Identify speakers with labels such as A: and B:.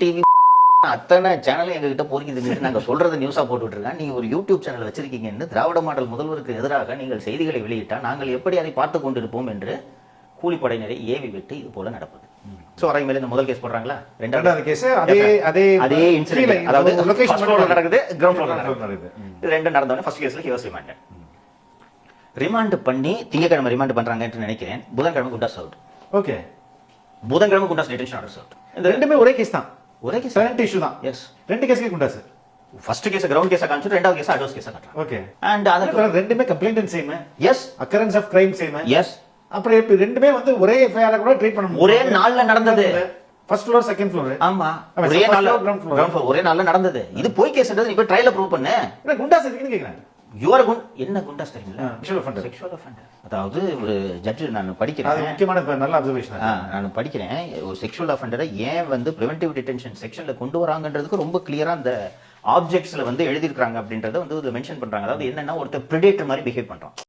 A: TV அத்தனை சேனலும் எங்ககிட்ட பொறுக்கிதுன்னு நாங்க சொல்றதை நியூஸா போட்டுட்டு இருக்கோம். நீங்க ஒரு யூடியூப் சேனல் வச்சிருக்கீங்கன்னு திராவிட மாடல் முதல்வருக்கு எதிராக நீங்கள் செய்திகளை வெளியிட்டா நாங்கள் எப்படி அதை பார்த்து கொண்டிருப்போம் என்று கூலிப்படையினரை ஏவி விட்டு இது போல நடப்பது. சோ அரை மேல இந்த முதல் கேஸ் போடுறாங்களா, ரெண்டாவது கேஸ் அதே இன்சிடென்ட், அதாவது லொகேஷன் ஃப்ளோர்ல நடக்குது, கிரவுண்ட் ஃப்ளோர்ல நடக்குது. இது ரெண்டும் நடந்தோனே ஃபர்ஸ்ட் கேஸ்ல ஹி வாஸ் ரிமாண்டட். ரிமாண்ட் பண்ணி திங்கக்கிழமை ரிமாண்ட் பண்றாங்கன்னு நினைக்கிறேன். புதன்கிழமை குண்டாஸ் அவுட்.
B: ஓகே,
A: புதன்கிழமை குண்டாஸ் டிடென்ஷன் ஆர்டர்ஸ் அவுட்.
B: இந்த ரெண்டுமே ஒரே கேஸ் தான்,
A: ஒரே கேஸ்,
B: கரண்ட் இஷ்யூ தான்.
A: எஸ்,
B: ரெண்டு கேஸ்க்கு குண்டாஸ்.
A: ஃபர்ஸ்ட் கேஸ் கிரவுண்ட் கேஸா காமிச்சிட்டு ரெண்டாவது கேஸ் அட்வான்ஸ் கேஸா காட்டுறாங்க.
B: ஓகே,
A: அண்ட் அது
B: ரெண்டுமே complaint same.
A: Yes,
B: occurrence of crime same.
A: Yes,
B: அப்புறம் இப்ப ரெண்டுமே வந்து ஒரே எஃப்ஐஆர் கூட ட்ரீட் பண்ண முடியும்.
A: ஒரே நாள்ல நடந்தது.
B: First floor second floor.
A: ஆமா, ஒரே நாள்ல கிரவுண்ட் ஃப்ளோர் ஒரே நாள்ல நடந்தது. இது போய் கேஸ்ன்றது நீ போய் ட்ரையல்ல ப்ரூவ் பண்ணு.
B: என்ன குண்டாஸ் இருக்குன்னு கேக்குறேன்.
A: யுவர் என்ன குண்டாஸ் தெரியுங்களா?
B: Sexual
A: offender. அதாவது ஒரு ஜட்ஜ் நான் படிக்கிறேன்,
B: அது முக்கியமான நல்ல அப்சர்வேஷன்.
A: நான் படிக்கிறேன், ஒரு செக்சுவல் அஃபெண்டரை ஏன் வந்து பிரிவென்டிவ் டிடென்ஷன் செக்ஷன்ல கொண்டு வராங்கன்றதுக்கு ரொம்ப கிளியரா அந்த ஆப்ஜெக்ட்ஸ்ல வந்து எழுதிருக்காங்க அப்படின்றத வந்து மென்ஷன் பண்றாங்க. அதாவது என்னன்னா ஒருத்தர் பிரெடேட்டர் மாதிரி பிஹேவ் பண்றான்.